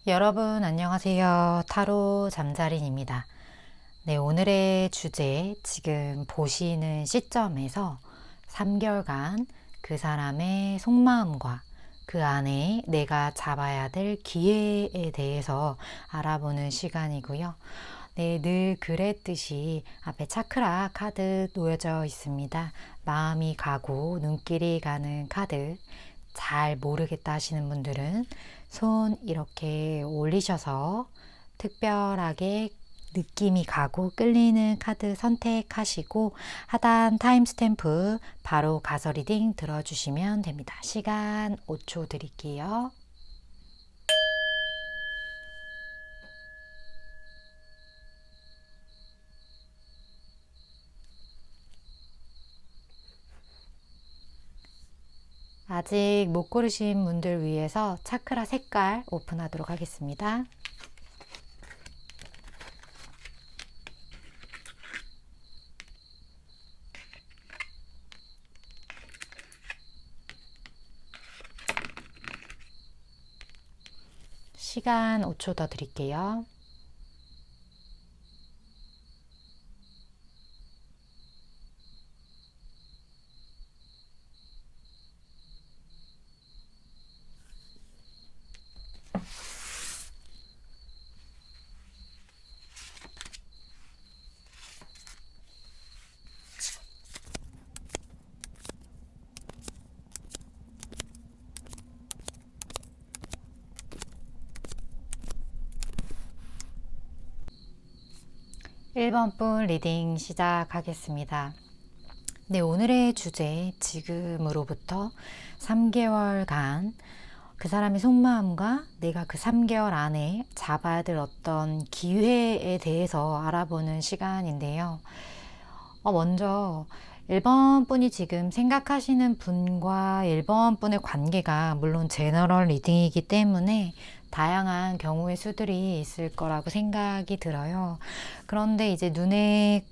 여러분 안녕하세요. 타로 잠자린입니다. 네, 오늘의 주제 지금 보시는 시점에서 3개월간 그 사람의 속마음과 그 안에 내가 잡아야 될 기회에 대해서 알아보는 시간이고요. 네, 늘 그랬듯이 앞에 차크라 카드 놓여져 있습니다. 마음이 가고 눈길이 가는 카드. 잘 모르겠다 하시는 분들은 손 이렇게 올리셔서 특별하게 느낌이 가고 끌리는 카드 선택하시고 하단 타임스탬프 바로 가서 리딩 들어주시면 됩니다. 시간 5초 드릴게요. 아직 못 고르신 분들 위해서 차크라 색깔 오픈하도록 하겠습니다. 시간 5초 더 드릴게요. 일 번 분 리딩 시작하겠습니다. 네, 오늘의 주제 지금으로부터 3개월간 그 사람의 속마음과 내가 그 3개월 안에 잡아야 될 어떤 기회에 대해서 알아보는 시간인데요. 먼저 1번 분이 지금 생각하시는 분과 1번 분의 관계가 물론 제너럴 리딩이기 때문에 다양한 경우의 수들이 있을 거라고 생각이 들어요. 그런데 이제 눈에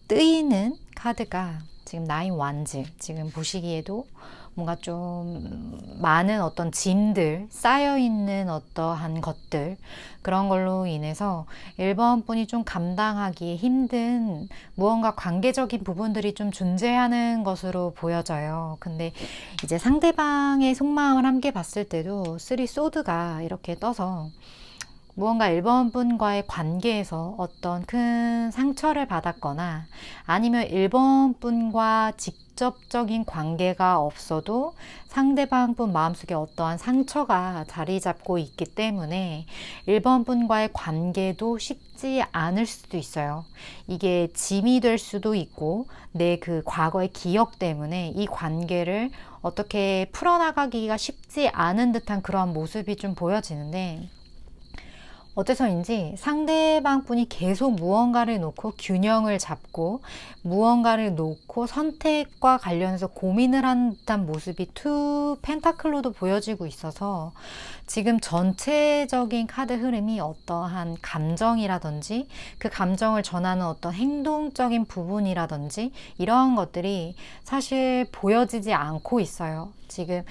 뜨이는 카드가 지금 나인 완즈, 지금 보시기에도 뭔가 좀 많은 어떤 짐들, 쌓여있는 어떠한 것들, 그런 걸로 인해서 1번 분이 좀 감당하기 힘든 무언가 관계적인 부분들이 좀 존재하는 것으로 보여져요. 근데 이제 상대방의 속마음을 함께 봤을 때도 3 소드가 이렇게 떠서 무언가 1번 분과의 관계에서 어떤 큰 상처를 받았거나 아니면 1번 분과 직접적인 관계가 없어도 상대방 분 마음속에 어떠한 상처가 자리 잡고 있기 때문에 1번 분과의 관계도 쉽지 않을 수도 있어요. 이게 짐이 될 수도 있고 내 그 과거의 기억 때문에 이 관계를 어떻게 풀어나가기가 쉽지 않은 듯한 그런 모습이 좀 보여지는데, 어째서인지 상대방 분이 계속 무언가를 놓고 균형을 잡고 무언가를 놓고 선택과 관련해서 고민을 한 듯한 모습이 투 펜타클로도 보여지고 있어서 지금 전체적인 카드 흐름이 어떠한 감정이라든지 그 감정을 전하는 어떤 행동적인 부분이라든지 이러한 것들이 사실 보여지지 않고 있어요. 지금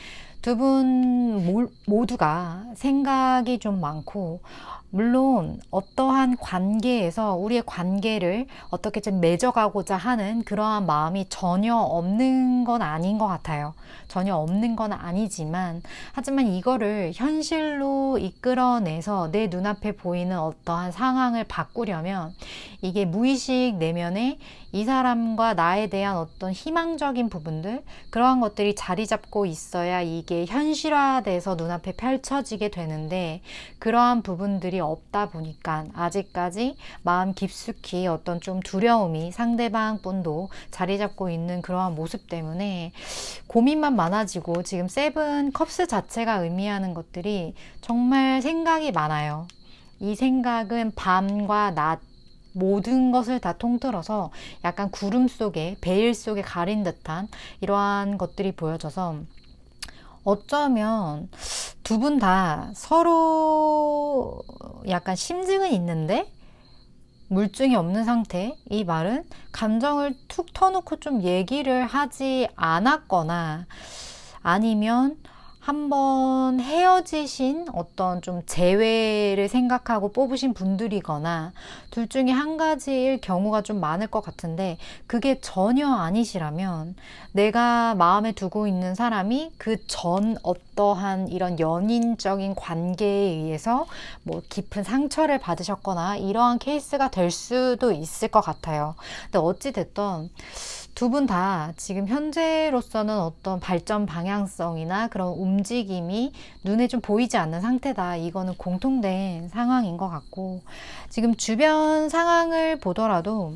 두 분 모두가 생각이 좀 많고, 물론 어떠한 관계에서 우리의 관계를 어떻게 좀 맺어가고자 하는 그러한 마음이 전혀 없는 건 아닌 것 같아요. 전혀 없는 건 아니지만, 하지만 이거를 현실로 이끌어내서 내 눈앞에 보이는 어떠한 상황을 바꾸려면 이게 무의식 내면에 이 사람과 나에 대한 어떤 희망적인 부분들, 그러한 것들이 자리 잡고 있어야 이게 현실화돼서 눈앞에 펼쳐지게 되는데, 그러한 부분들이 없다 보니까 아직까지 마음 깊숙이 어떤 좀 두려움이 상대방 분도 자리 잡고 있는 그러한 모습 때문에 고민만 많아지고, 지금 세븐 컵스 자체가 의미하는 것들이 정말 생각이 많아요. 이 생각은 밤과 낮 모든 것을 다 통틀어서 약간 구름 속에, 베일 속에 가린 듯한 이러한 것들이 보여져서, 어쩌면 두 분 다 서로 약간 심증은 있는데 물증이 없는 상태. 이 말은 감정을 툭 터놓고 좀 얘기를 하지 않았거나, 아니면 한번 헤어지신 어떤 좀 재회를 생각하고 뽑으신 분들이거나 둘 중에 한 가지일 경우가 좀 많을 것 같은데, 그게 전혀 아니시라면 내가 마음에 두고 있는 사람이 그 전 어떠한 이런 연인적인 관계에 의해서 뭐 깊은 상처를 받으셨거나 이러한 케이스가 될 수도 있을 것 같아요. 근데 어찌 됐던 두 분 다 지금 현재로서는 어떤 발전 방향성이나 그런 움직임이 눈에 좀 보이지 않는 상태다. 이거는 공통된 상황인 것 같고, 지금 주변 상황을 보더라도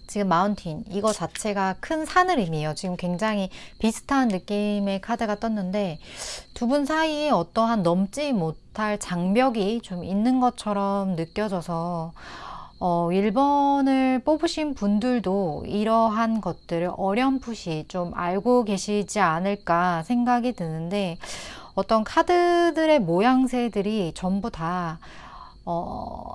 지금 마운틴 이거 자체가 큰 산을 의미해요. 지금 굉장히 비슷한 느낌의 카드가 떴는데 두 분 사이에 어떠한 넘지 못할 장벽이 좀 있는 것처럼 느껴져서 1번을 뽑으신 분들도 이러한 것들을 어렴풋이 좀 알고 계시지 않을까 생각이 드는데, 어떤 카드들의 모양새들이 전부 다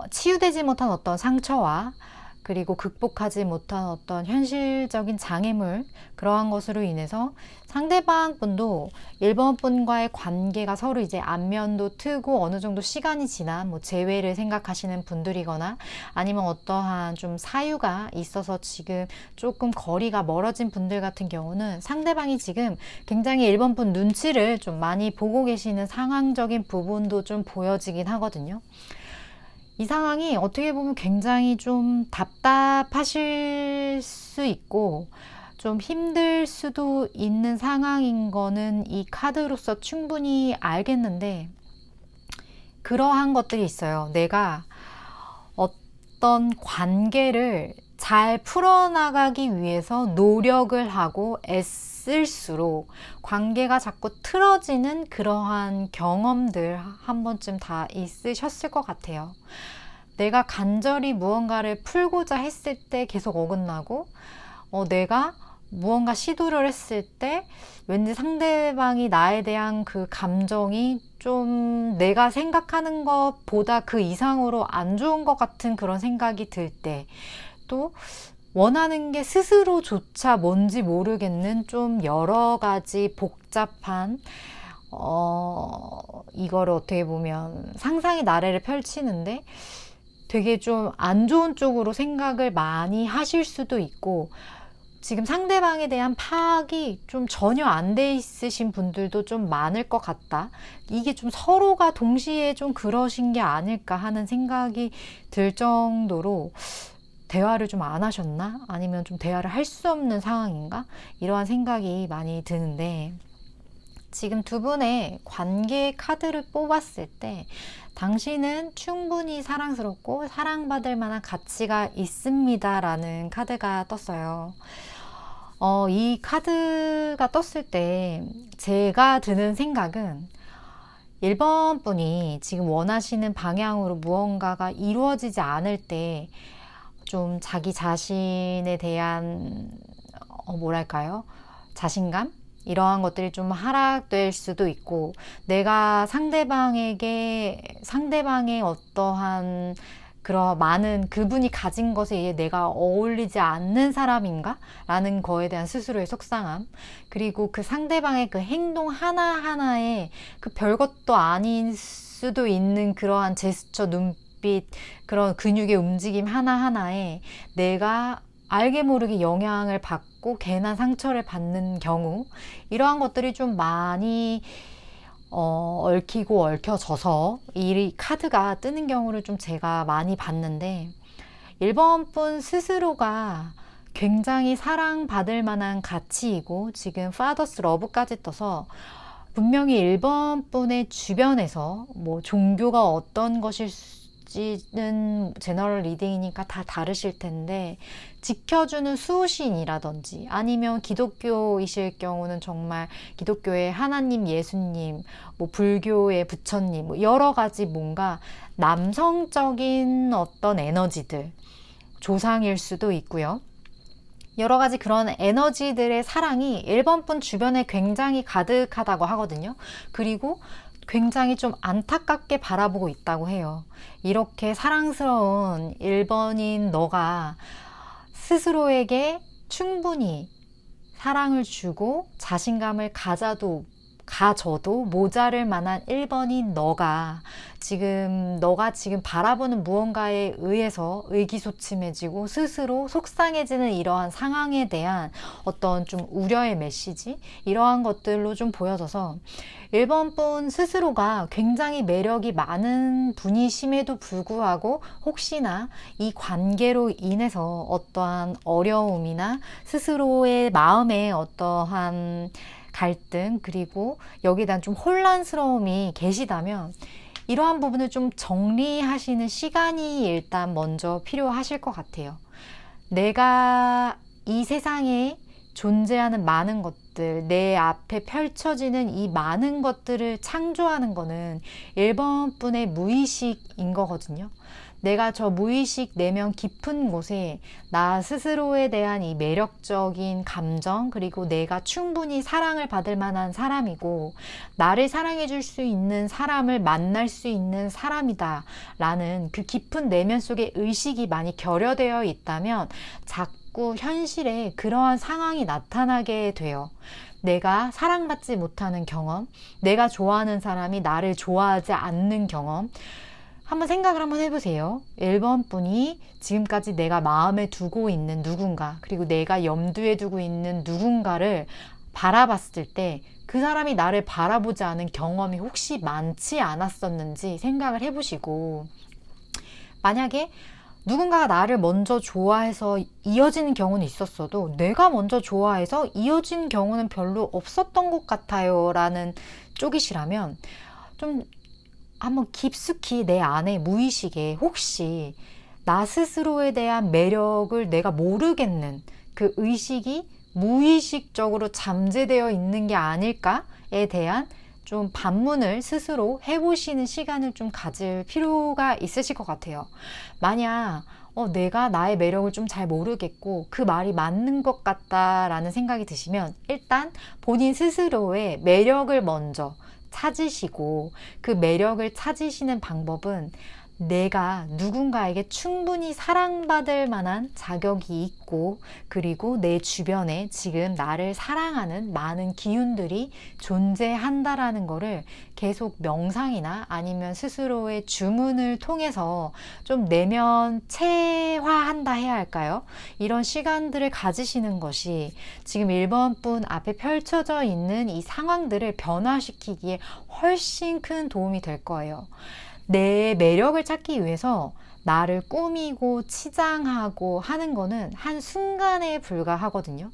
치유되지 못한 어떤 상처와 그리고 극복하지 못한 어떤 현실적인 장애물, 그러한 것으로 인해서 상대방 분도 1번 분과의 관계가 서로 이제 안면도 트고 어느 정도 시간이 지난 뭐 재회를 생각하시는 분들이거나 아니면 어떠한 좀 사유가 있어서 지금 조금 거리가 멀어진 분들 같은 경우는 상대방이 지금 굉장히 1번 분 눈치를 좀 많이 보고 계시는 상황적인 부분도 좀 보여지긴 하거든요. 이 상황이 어떻게 보면 굉장히 좀 답답하실 수 있고 좀 힘들 수도 있는 상황인 거는 이 카드로서 충분히 알겠는데, 그러한 것들이 있어요. 내가 어떤 관계를 잘 풀어나가기 위해서 노력을 하고 애쓸수록 관계가 자꾸 틀어지는 그러한 경험들 한 번쯤 다 있으셨을 것 같아요. 내가 간절히 무언가를 풀고자 했을 때 계속 어긋나고, 내가 무언가 시도를 했을 때 왠지 상대방이 나에 대한 그 감정이 좀 내가 생각하는 것보다 그 이상으로 안 좋은 것 같은 그런 생각이 들 때, 또 원하는 게 스스로조차 뭔지 모르겠는 좀 여러 가지 복잡한 이거를 어떻게 보면 상상의 나래를 펼치는데 되게 좀 안 좋은 쪽으로 생각을 많이 하실 수도 있고, 지금 상대방에 대한 파악이 좀 전혀 안 돼 있으신 분들도 좀 많을 것 같다. 이게 좀 서로가 동시에 좀 그러신 게 아닐까 하는 생각이 들 정도로 대화를 좀 안 하셨나? 아니면 좀 대화를 할 수 없는 상황인가? 이러한 생각이 많이 드는데, 지금 두 분의 관계 카드를 뽑았을 때 당신은 충분히 사랑스럽고 사랑받을 만한 가치가 있습니다 라는 카드가 떴어요. 이 카드가 떴을 때 제가 드는 생각은 1번 분이 지금 원하시는 방향으로 무언가가 이루어지지 않을 때 좀 자기 자신에 대한 뭐랄까요? 자신감? 이러한 것들이 좀 하락될 수도 있고, 내가 상대방의 어떠한 그런 많은 그분이 가진 것에 의해 내가 어울리지 않는 사람인가? 라는 거에 대한 스스로의 속상함, 그리고 그 상대방의 그 행동 하나하나에 그 별것도 아닌 수도 있는 그러한 제스처, 눈빛, 그런 근육의 움직임 하나하나에 내가 알게 모르게 영향을 받고 괜한 상처를 받는 경우, 이러한 것들이 좀 많이 얽히고 얽혀져서 이 카드가 뜨는 경우를 좀 제가 많이 봤는데, 1번 분 스스로가 굉장히 사랑받을 만한 가치이고 지금 파더스 러브까지 떠서 분명히 1번 분의 주변에서 뭐 종교가 어떤 것일지는 제너럴 리딩이니까 다 다르실 텐데, 지켜주는 수호신이라든지 아니면 기독교이실 경우는 정말 기독교의 하나님, 예수님, 뭐 불교의 부처님, 뭐 여러 가지 뭔가 남성적인 어떤 에너지들, 조상일 수도 있고요. 여러 가지 그런 에너지들의 사랑이 1번 분 주변에 굉장히 가득하다고 하거든요. 그리고 굉장히 좀 안타깝게 바라보고 있다고 해요. 이렇게 사랑스러운 1번인 너가 스스로에게 충분히 사랑을 주고 자신감을 가져도 모자랄 만한 1번인 너가 지금 바라보는 무언가에 의해서 의기소침해지고 스스로 속상해지는 이러한 상황에 대한 어떤 좀 우려의 메시지, 이러한 것들로 좀 보여져서 1번 분 스스로가 굉장히 매력이 많은 분이심에도 불구하고 혹시나 이 관계로 인해서 어떠한 어려움이나 스스로의 마음에 어떠한 갈등, 그리고 여기에 대한 좀 혼란스러움이 계시다면 이러한 부분을 좀 정리하시는 시간이 일단 먼저 필요하실 것 같아요. 내가 이 세상에 존재하는 많은 것들, 내 앞에 펼쳐지는 이 많은 것들을 창조하는 거는 1번 분의 무의식인 거거든요. 내가 저 무의식 내면 깊은 곳에 나 스스로에 대한 이 매력적인 감정, 그리고 내가 충분히 사랑을 받을 만한 사람이고 나를 사랑해 줄 수 있는 사람을 만날 수 있는 사람이다 라는 그 깊은 내면 속에 의식이 많이 결여되어 있다면 자꾸 현실에 그러한 상황이 나타나게 돼요. 내가 사랑받지 못하는 경험, 내가 좋아하는 사람이 나를 좋아하지 않는 경험, 한번 생각을 한번 해보세요. 1번 분이 지금까지 내가 마음에 두고 있는 누군가, 그리고 내가 염두에 두고 있는 누군가를 바라봤을 때 그 사람이 나를 바라보지 않은 경험이 혹시 많지 않았었는지 생각을 해보시고, 만약에 누군가가 나를 먼저 좋아해서 이어지는 경우는 있었어도 내가 먼저 좋아해서 이어진 경우는 별로 없었던 것 같아요 라는 쪽이시라면 좀 한번 깊숙이 내 안에 무의식에 혹시 나 스스로에 대한 매력을 내가 모르겠는 그 의식이 무의식적으로 잠재되어 있는 게 아닐까에 대한 좀 반문을 스스로 해보시는 시간을 좀 가질 필요가 있으실 것 같아요. 만약 내가 나의 매력을 좀 잘 모르겠고 그 말이 맞는 것 같다라는 생각이 드시면 일단 본인 스스로의 매력을 먼저 찾으시고, 그 매력을 찾으시는 방법은 내가 누군가에게 충분히 사랑받을 만한 자격이 있고, 그리고 내 주변에 지금 나를 사랑하는 많은 기운들이 존재한다라는 거를 계속 명상이나 아니면 스스로의 주문을 통해서 좀 내면 체화한다 해야 할까요? 이런 시간들을 가지시는 것이 지금 1번 분 앞에 펼쳐져 있는 이 상황들을 변화시키기에 훨씬 큰 도움이 될 거예요. 내 매력을 찾기 위해서 나를 꾸미고 치장하고 하는 거는 한순간에 불과하거든요.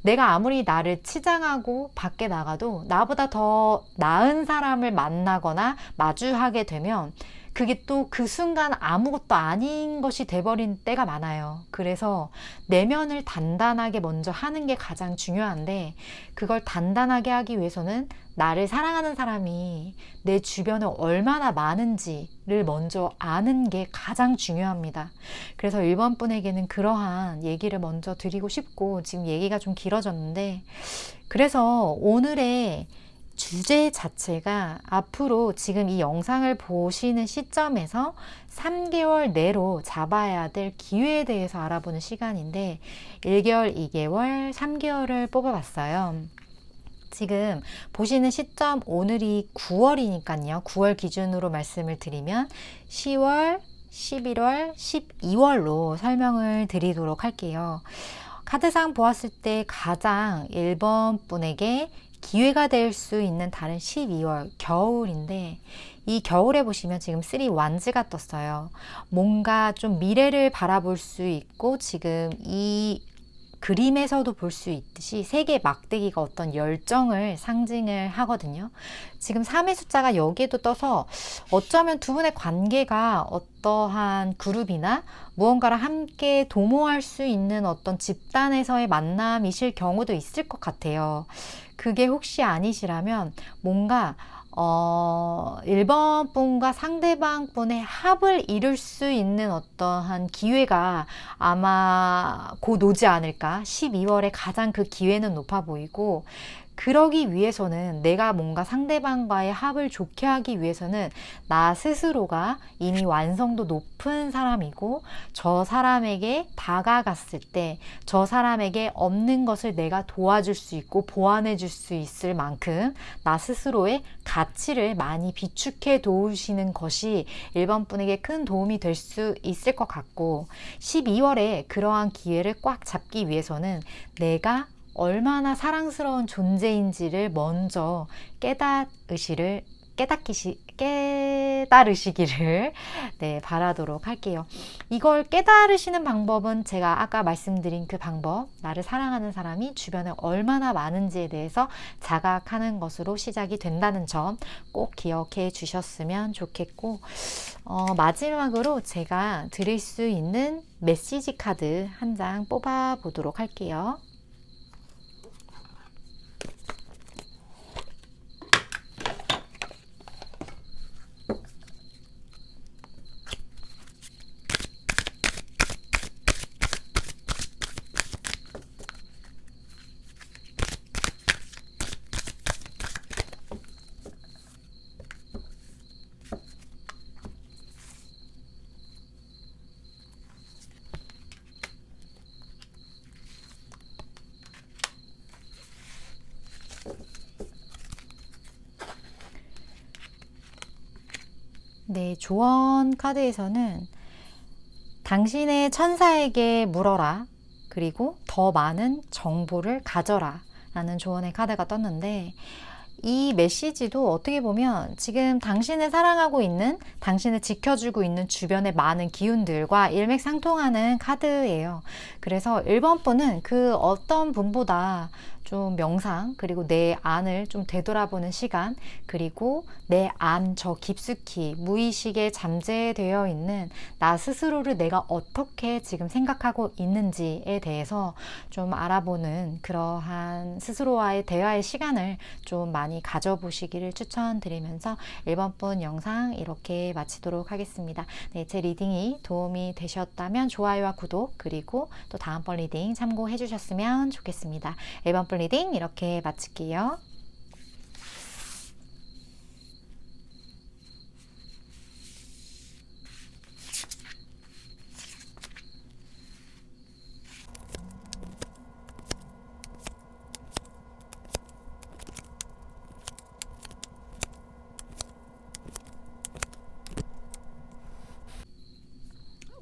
내가 아무리 나를 치장하고 밖에 나가도 나보다 더 나은 사람을 만나거나 마주하게 되면 그게 또 그 순간 아무것도 아닌 것이 돼버린 때가 많아요. 그래서 내면을 단단하게 먼저 하는 게 가장 중요한데, 그걸 단단하게 하기 위해서는 나를 사랑하는 사람이 내 주변에 얼마나 많은지를 먼저 아는 게 가장 중요합니다. 그래서 1번 분에게는 그러한 얘기를 먼저 드리고 싶고, 지금 얘기가 좀 길어졌는데, 그래서 오늘의 주제 자체가 앞으로 지금 이 영상을 보시는 시점에서 3개월 내로 잡아야 될 기회에 대해서 알아보는 시간인데, 1개월, 2개월, 3개월을 뽑아봤어요. 지금 보시는 시점 오늘이 9월이니까요. 9월 기준으로 말씀을 드리면 10월, 11월, 12월로 설명을 드리도록 할게요. 카드상 보았을 때 가장 1번 분에게 기회가 될 수 있는 달은 12월, 겨울인데, 이 겨울에 보시면 지금 3 완즈가 떴어요. 뭔가 좀 미래를 바라볼 수 있고, 지금 이 그림에서도 볼 수 있듯이 세계 막대기가 어떤 열정을 상징을 하거든요. 지금 3의 숫자가 여기에도 떠서 어쩌면 두 분의 관계가 어떠한 그룹이나 무언가를 함께 도모할 수 있는 어떤 집단에서의 만남이실 경우도 있을 것 같아요. 그게 혹시 아니시라면 뭔가 1번 분과 상대방 분의 합을 이룰 수 있는 어떠한 기회가 아마 곧 오지 않을까. 12월에 가장 그 기회는 높아 보이고, 그러기 위해서는 내가 뭔가 상대방과의 합을 좋게 하기 위해서는 나 스스로가 이미 완성도 높은 사람이고 저 사람에게 다가갔을 때 저 사람에게 없는 것을 내가 도와줄 수 있고 보완해 줄 수 있을 만큼 나 스스로의 가치를 많이 비축해 놓으시는 것이 1번 분에게 큰 도움이 될 수 있을 것 같고 12월에 그러한 기회를 꽉 잡기 위해서는 내가 얼마나 사랑스러운 존재인지를 먼저 깨달으시기를 네, 바라도록 할게요. 이걸 깨달으시는 방법은 제가 아까 말씀드린 그 방법, 나를 사랑하는 사람이 주변에 얼마나 많은지에 대해서 자각하는 것으로 시작이 된다는 점 꼭 기억해 주셨으면 좋겠고, 마지막으로 제가 드릴 수 있는 메시지 카드 한 장 뽑아 보도록 할게요. 네, 조언 카드에서는 당신의 천사에게 물어라. 그리고 더 많은 정보를 가져라. 라는 조언의 카드가 떴는데 이 메시지도 어떻게 보면 지금 당신을 사랑하고 있는, 당신을 지켜주고 있는 주변의 많은 기운들과 일맥상통하는 카드예요. 그래서 1번 분은 그 어떤 분보다 좀 명상, 그리고 내 안을 좀 되돌아보는 시간, 그리고 내 안 저 깊숙이 무의식에 잠재되어 있는 나 스스로를 내가 어떻게 지금 생각하고 있는지에 대해서 좀 알아보는 그러한 스스로와의 대화의 시간을 좀 많이 가져보시기를 추천드리면서 1번 분 영상 이렇게 마치도록 하겠습니다. 네, 제 리딩이 도움이 되셨다면 좋아요와 구독, 그리고 또 다음번 리딩 참고해 주셨으면 좋겠습니다. 1번 분 리딩 이렇게 마칠게요.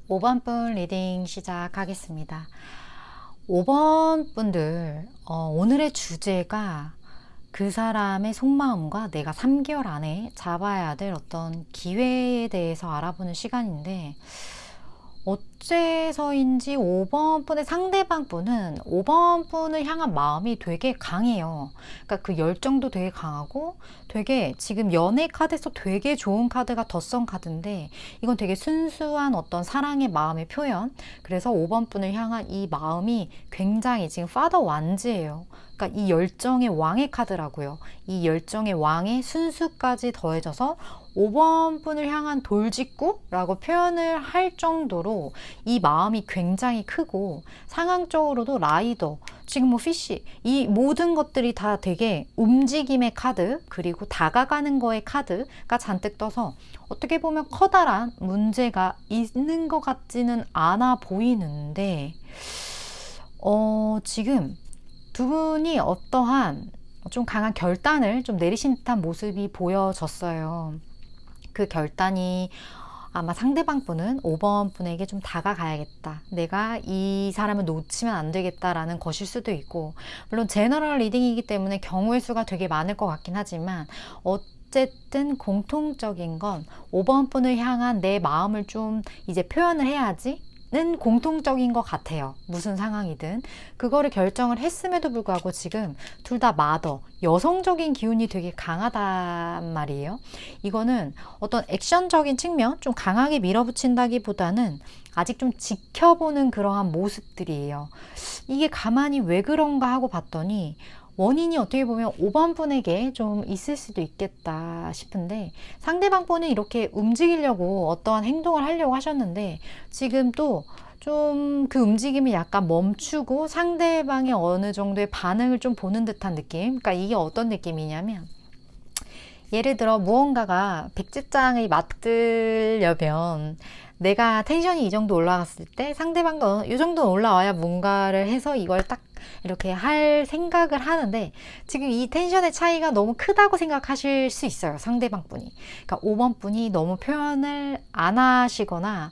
5번 분 리딩 시작하겠습니다. 5번 분들, 오늘의 주제가 그 사람의 속마음과 내가 3개월 안에 잡아야 될 어떤 기회에 대해서 알아보는 시간인데, 어째서인지 5번 분의 상대방 분은 5번 분을 향한 마음이 되게 강해요. 그러니까 그 열정도 되게 강하고 되게 지금 연애 카드에서 되게 좋은 카드가 덧선 카드인데 이건 되게 순수한 어떤 사랑의 마음의 표현. 그래서 5번 분을 향한 이 마음이 굉장히 지금 파더 완즈예요. 그러니까 이 열정의 왕의 카드라고요. 이 열정의 왕의 순수까지 더해져서 5번 분을 향한 돌직구라고 표현을 할 정도로 이 마음이 굉장히 크고 상황적으로도 라이더, 지금 뭐 피쉬, 이 모든 것들이 다 되게 움직임의 카드, 그리고 다가가는 거의 카드가 잔뜩 떠서 어떻게 보면 커다란 문제가 있는 것 같지는 않아 보이는데 지금 두 분이 어떠한 좀 강한 결단을 좀 내리신 듯한 모습이 보여졌어요. 그 결단이 아마 상대방 분은 5번 분에게 좀 다가가야겠다. 내가 이 사람을 놓치면 안 되겠다라는 것일 수도 있고, 물론 제너럴 리딩이기 때문에 경우의 수가 되게 많을 것 같긴 하지만 어쨌든 공통적인 건 5번 분을 향한 내 마음을 좀 이제 표현을 해야지 는 공통적인 것 같아요. 무슨 상황이든 그거를 결정을 했음에도 불구하고 지금 둘 다 마더, 여성적인 기운이 되게 강하단 말이에요. 이거는 어떤 액션적인 측면, 좀 강하게 밀어붙인다기보다는 아직 좀 지켜보는 그러한 모습들이에요. 이게 가만히 왜 그런가 하고 봤더니 원인이 어떻게 보면 5번 분에게 좀 있을 수도 있겠다 싶은데, 상대방 분은 이렇게 움직이려고 어떠한 행동을 하려고 하셨는데 지금 또 좀 그 움직임을 약간 멈추고 상대방의 어느 정도의 반응을 좀 보는 듯한 느낌. 그러니까 이게 어떤 느낌이냐면, 예를 들어 무언가가 백지장을 맞들려면 내가 텐션이 이 정도 올라갔을 때 상대방도 이 정도 올라와야 뭔가를 해서 이걸 딱 이렇게 할 생각을 하는데, 지금 이 텐션의 차이가 너무 크다고 생각하실 수 있어요, 상대방 분이. 그러니까 5번 분이 너무 표현을 안 하시거나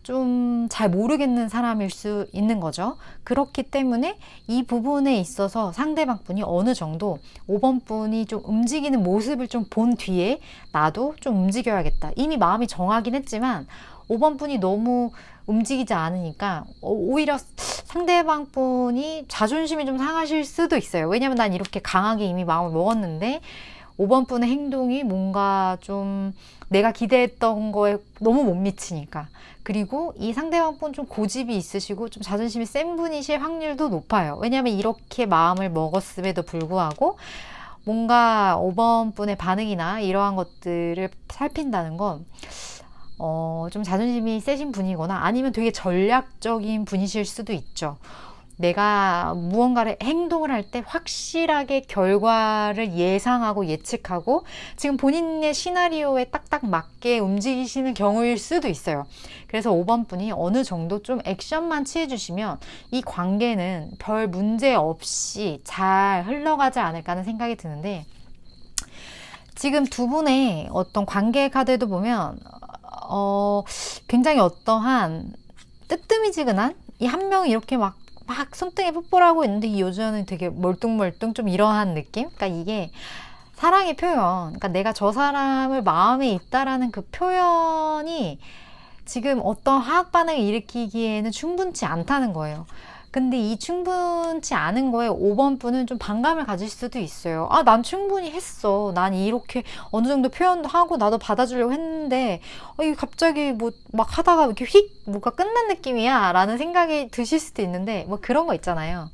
좀 잘 모르겠는 사람일 수 있는 거죠. 그렇기 때문에 이 부분에 있어서 상대방 분이 어느 정도 5번 분이 좀 움직이는 모습을 좀 본 뒤에 나도 좀 움직여야겠다. 이미 마음이 정하긴 했지만 5번 분이 너무 움직이지 않으니까 오히려 상대방 분이 자존심이 좀 상하실 수도 있어요. 왜냐면 난 이렇게 강하게 이미 마음을 먹었는데 5번 분의 행동이 뭔가 좀 내가 기대했던 거에 너무 못 미치니까. 그리고 이 상대방 분 좀 고집이 있으시고 좀 자존심이 센 분이실 확률도 높아요. 왜냐면 이렇게 마음을 먹었음에도 불구하고 뭔가 5번 분의 반응이나 이러한 것들을 살핀다는 건 좀 자존심이 세신 분이거나 아니면 되게 전략적인 분이실 수도 있죠. 내가 무언가를 행동을 할 때 확실하게 결과를 예상하고 예측하고 지금 본인의 시나리오에 딱딱 맞게 움직이시는 경우일 수도 있어요. 그래서 5번 분이 어느 정도 좀 액션만 취해주시면 이 관계는 별 문제 없이 잘 흘러가지 않을까 하는 생각이 드는데, 지금 두 분의 어떤 관계 카드도 보면 굉장히 어떠한 뜨뜨미지근한 이 한 명이 이렇게 막 손등에 뽀뽀를 하고 있는데 이 여자는 되게 멀뚱멀뚱 좀 이러한 느낌? 그러니까 이게 사랑의 표현, 그러니까 내가 저 사람을 마음에 있다라는 그 표현이 지금 어떤 화학 반응을 일으키기에는 충분치 않다는 거예요. 근데 이 충분치 않은 거에 5번 분은 좀 반감을 가질 수도 있어요. 아, 난 충분히 했어. 난 이렇게 어느 정도 표현도 하고 나도 받아주려고 했는데 이게 갑자기 뭐 막 하다가 이렇게 휙 뭐가 끝난 느낌이야 라는 생각이 드실 수도 있는데, 뭐 그런 거 있잖아요.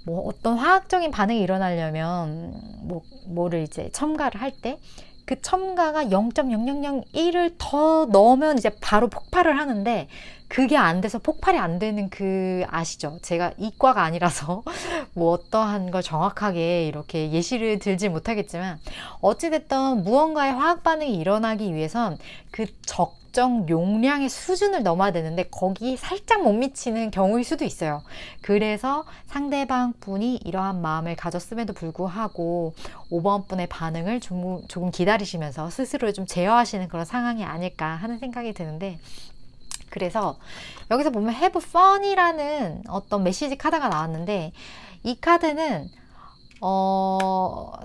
뭐 어떤 화학적인 반응이 일어나려면 뭐를 이제 첨가를 할 때 그 첨가가 0.0001을 더 넣으면 이제 바로 폭발을 하는데, 그게 안 돼서 폭발이 안 되는 그 아시죠? 제가 이과가 아니라서 뭐 어떠한 걸 정확하게 이렇게 예시를 들지 못하겠지만 어찌됐든 무언가의 화학 반응이 일어나기 위해선 그 적정 용량의 수준을 넘어야 되는데 거기 살짝 못 미치는 경우일 수도 있어요. 그래서 상대방 분이 이러한 마음을 가졌음에도 불구하고 5번 분의 반응을 조금 기다리시면서 스스로를 좀 제어하시는 그런 상황이 아닐까 하는 생각이 드는데, 그래서 여기서 보면 have fun이라는 어떤 메시지 카드가 나왔는데, 이 카드는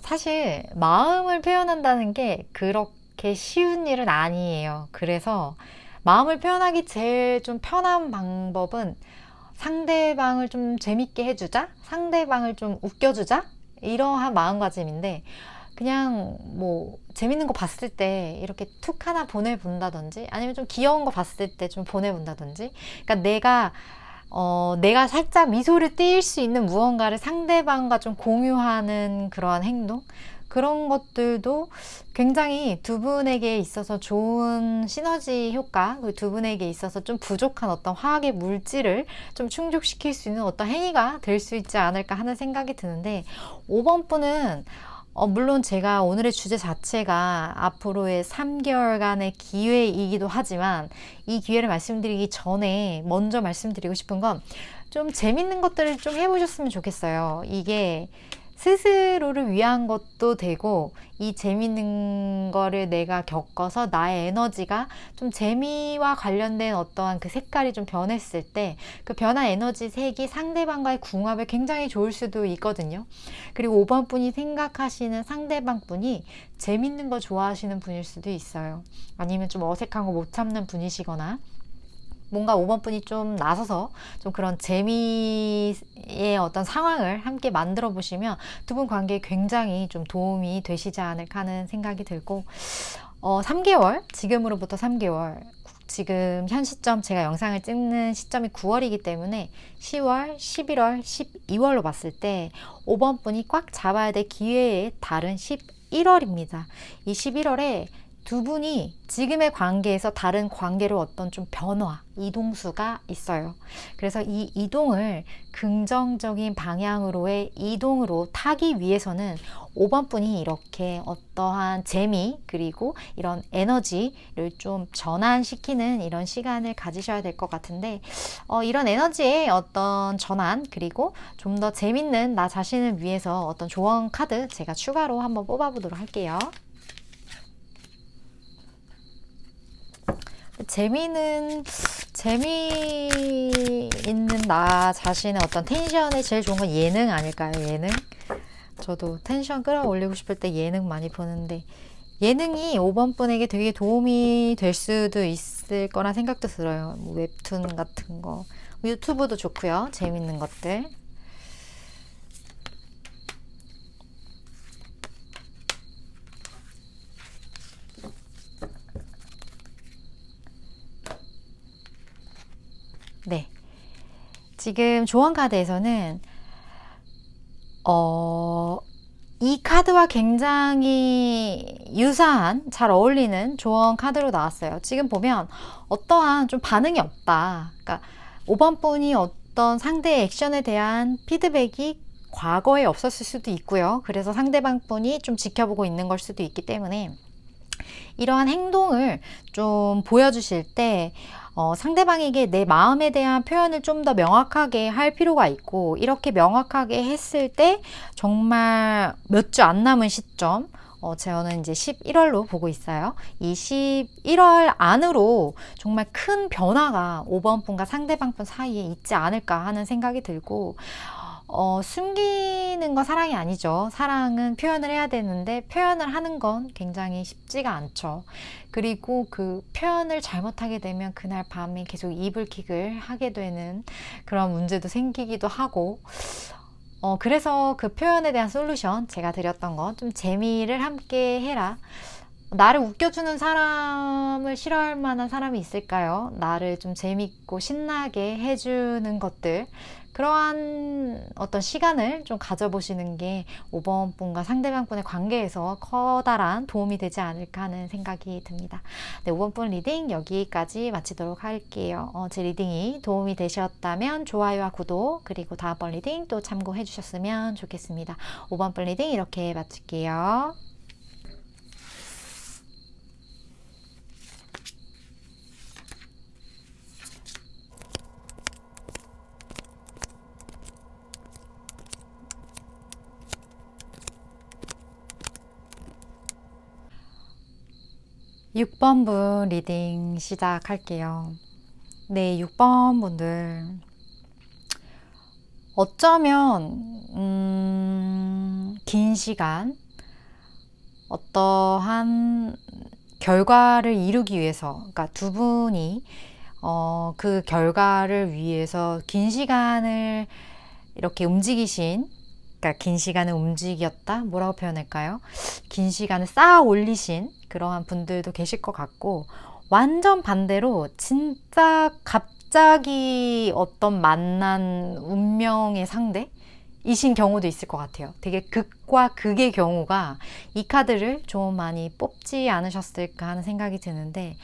사실 마음을 표현한다는 게 그렇게 쉬운 일은 아니에요. 그래서 마음을 표현하기 제일 좀 편한 방법은 상대방을 좀 재밌게 해주자, 상대방을 좀 웃겨주자, 이러한 마음가짐인데, 그냥 뭐 재밌는 거 봤을 때 이렇게 툭 하나 보내본다든지 아니면 좀 귀여운 거 봤을 때 좀 보내본다든지, 그러니까 내가 살짝 미소를 띌 수 있는 무언가를 상대방과 좀 공유하는 그러한 행동, 그런 것들도 굉장히 두 분에게 있어서 좋은 시너지 효과, 두 분에게 있어서 좀 부족한 어떤 화학의 물질을 좀 충족시킬 수 있는 어떤 행위가 될 수 있지 않을까 하는 생각이 드는데, 5번 분은 물론 제가 오늘의 주제 자체가 앞으로의 3개월간의 기회이기도 하지만 이 기회를 말씀드리기 전에 먼저 말씀드리고 싶은 건 좀 재밌는 것들을 좀 해보셨으면 좋겠어요. 이게 스스로를 위한 것도 되고, 이 재밌는 거를 내가 겪어서 나의 에너지가 좀 재미와 관련된 어떠한 그 색깔이 좀 변했을 때 그 변화 에너지 색이 상대방과의 궁합에 굉장히 좋을 수도 있거든요. 그리고 5번 분이 생각하시는 상대방 분이 재밌는 거 좋아하시는 분일 수도 있어요. 아니면 좀 어색한 거 못 참는 분이시거나, 뭔가 5번 분이 좀 나서서 좀 그런 재미의 어떤 상황을 함께 만들어 보시면 두 분 관계에 굉장히 좀 도움이 되시지 않을까 하는 생각이 들고, 3개월, 지금으로부터 3개월, 지금 현 시점, 제가 영상을 찍는 시점이 9월이기 때문에 10월, 11월, 12월로 봤을 때 5번 분이 꽉 잡아야 될 기회의 달은 11월입니다. 이 11월에 두 분이 지금의 관계에서 다른 관계로 어떤 좀 변화, 이동수가 있어요. 그래서 이 이동을 긍정적인 방향으로의 이동으로 타기 위해서는 5번 분이 이렇게 어떠한 재미 그리고 이런 에너지를 좀 전환시키는 이런 시간을 가지셔야 될 것 같은데, 이런 에너지의 어떤 전환 그리고 좀 더 재밌는 나 자신을 위해서 어떤 조언 카드 제가 추가로 한번 뽑아보도록 할게요. 재미있는 나 자신의 어떤 텐션에 제일 좋은 건 예능 아닐까요? 예능? 저도 텐션 끌어올리고 싶을 때 예능 많이 보는데, 예능이 5번 분에게 되게 도움이 될 수도 있을 거란 생각도 들어요. 뭐 웹툰 같은 거, 유튜브도 좋고요. 재밌는 것들. 네. 지금 조언 카드에서는 이 카드와 굉장히 유사한, 잘 어울리는 조언 카드로 나왔어요. 지금 보면 어떠한 좀 반응이 없다. 그러니까 5번 분이 어떤 상대의 액션에 대한 피드백이 과거에 없었을 수도 있고요. 그래서 상대방 분이 좀 지켜보고 있는 걸 수도 있기 때문에 이러한 행동을 좀 보여주실 때 상대방에게 내 마음에 대한 표현을 좀 더 명확하게 할 필요가 있고, 이렇게 명확하게 했을 때 정말 몇 주 안 남은 시점, 저는 이제 11월로 보고 있어요. 이 11월 안으로 정말 큰 변화가 5번 분과 상대방 분 사이에 있지 않을까 하는 생각이 들고, 숨기는 건 사랑이 아니죠. 사랑은 표현을 해야 되는데 표현을 하는 건 굉장히 쉽지가 않죠. 그리고 그 표현을 잘못하게 되면 그날 밤에 계속 이불킥을 하게 되는 그런 문제도 생기기도 하고, 그래서 그 표현에 대한 솔루션 제가 드렸던 건 좀 재미를 함께 해라. 나를 웃겨주는 사람을 싫어할 만한 사람이 있을까요? 나를 좀 재밌고 신나게 해주는 것들, 그러한 어떤 시간을 좀 가져보시는 게 5번 분과 상대방 분의 관계에서 커다란 도움이 되지 않을까 하는 생각이 듭니다. 네, 5번 분 리딩 여기까지 마치도록 할게요. 제 리딩이 도움이 되셨다면 좋아요와 구독, 그리고 다음번 리딩 또 참고해 주셨으면 좋겠습니다. 5번 분 리딩 이렇게 마칠게요. 6번 분 리딩 시작할게요. 네, 6번 분들 어쩌면 긴 시간 어떠한 결과를 이루기 위해서, 그러니까 두 분이 그 결과를 위해서 긴 시간을 이렇게 움직이신, 그러니까 긴 시간을 움직였다? 뭐라고 표현할까요? 긴 시간을 쌓아 올리신 그러한 분들도 계실 것 같고, 완전 반대로 진짜 갑자기 어떤 만난 운명의 상대이신 경우도 있을 것 같아요. 되게 극과 극의 경우가 이 카드를 좀 많이 뽑지 않으셨을까 하는 생각이 드는데,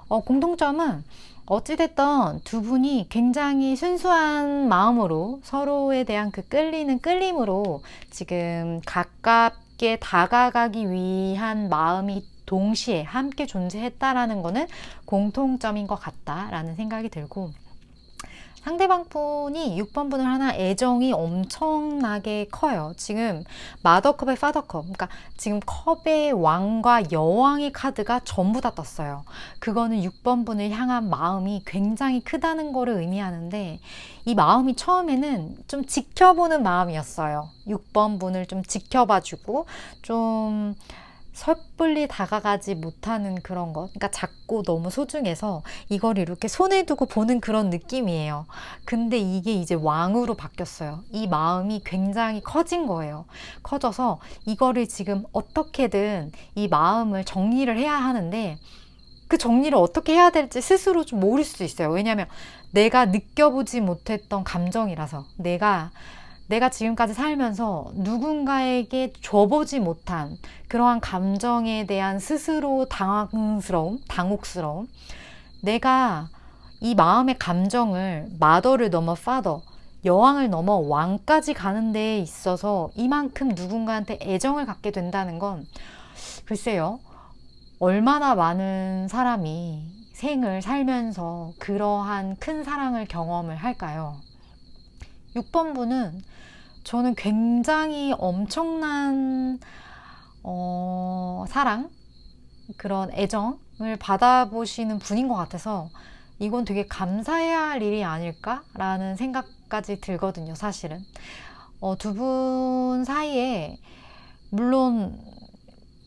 공통점은 어찌됐든 두 분이 굉장히 순수한 마음으로 서로에 대한 그 끌리는 끌림으로 지금 가깝게 다가가기 위한 마음이 동시에 함께 존재했다라는 거는 공통점인 것 같다라는 생각이 들고, 상대방 분이 6번 분을 하나 애정이 엄청나게 커요. 지금 마더컵의 파더컵, 그러니까 지금 컵의 왕과 여왕의 카드가 전부 다 떴어요. 그거는 6번 분을 향한 마음이 굉장히 크다는 거를 의미하는데, 이 마음이 처음에는 좀 지켜보는 마음이었어요. 6번 분을 좀 지켜봐주고 좀 섣불리 다가가지 못하는 그런 것, 그러니까 작고 너무 소중해서 이걸 이렇게 손에 두고 보는 그런 느낌이에요. 근데 이게 이제 왕으로 바뀌었어요. 이 마음이 굉장히 커진 거예요. 커져서 이거를 지금 어떻게든 이 마음을 정리를 해야 하는데, 그 정리를 어떻게 해야 될지 스스로 좀 모를 수도 있어요. 왜냐하면 내가 느껴보지 못했던 감정이라서, 내가 내가 지금까지 살면서 누군가에게 줘보지 못한 그러한 감정에 대한 스스로 당황스러움, 당혹스러움, 내가 이 마음의 감정을 마더를 넘어 파더, 여왕을 넘어 왕까지 가는 데에 있어서 이만큼 누군가한테 애정을 갖게 된다는 건 글쎄요, 얼마나 많은 사람이 생을 살면서 그러한 큰 사랑을 경험을 할까요? 6번분은 저는 굉장히 엄청난 사랑, 그런 애정을 받아보시는 분인 것 같아서 이건 되게 감사해야 할 일이 아닐까라는 생각까지 들거든요, 사실은. 두 분 사이에 물론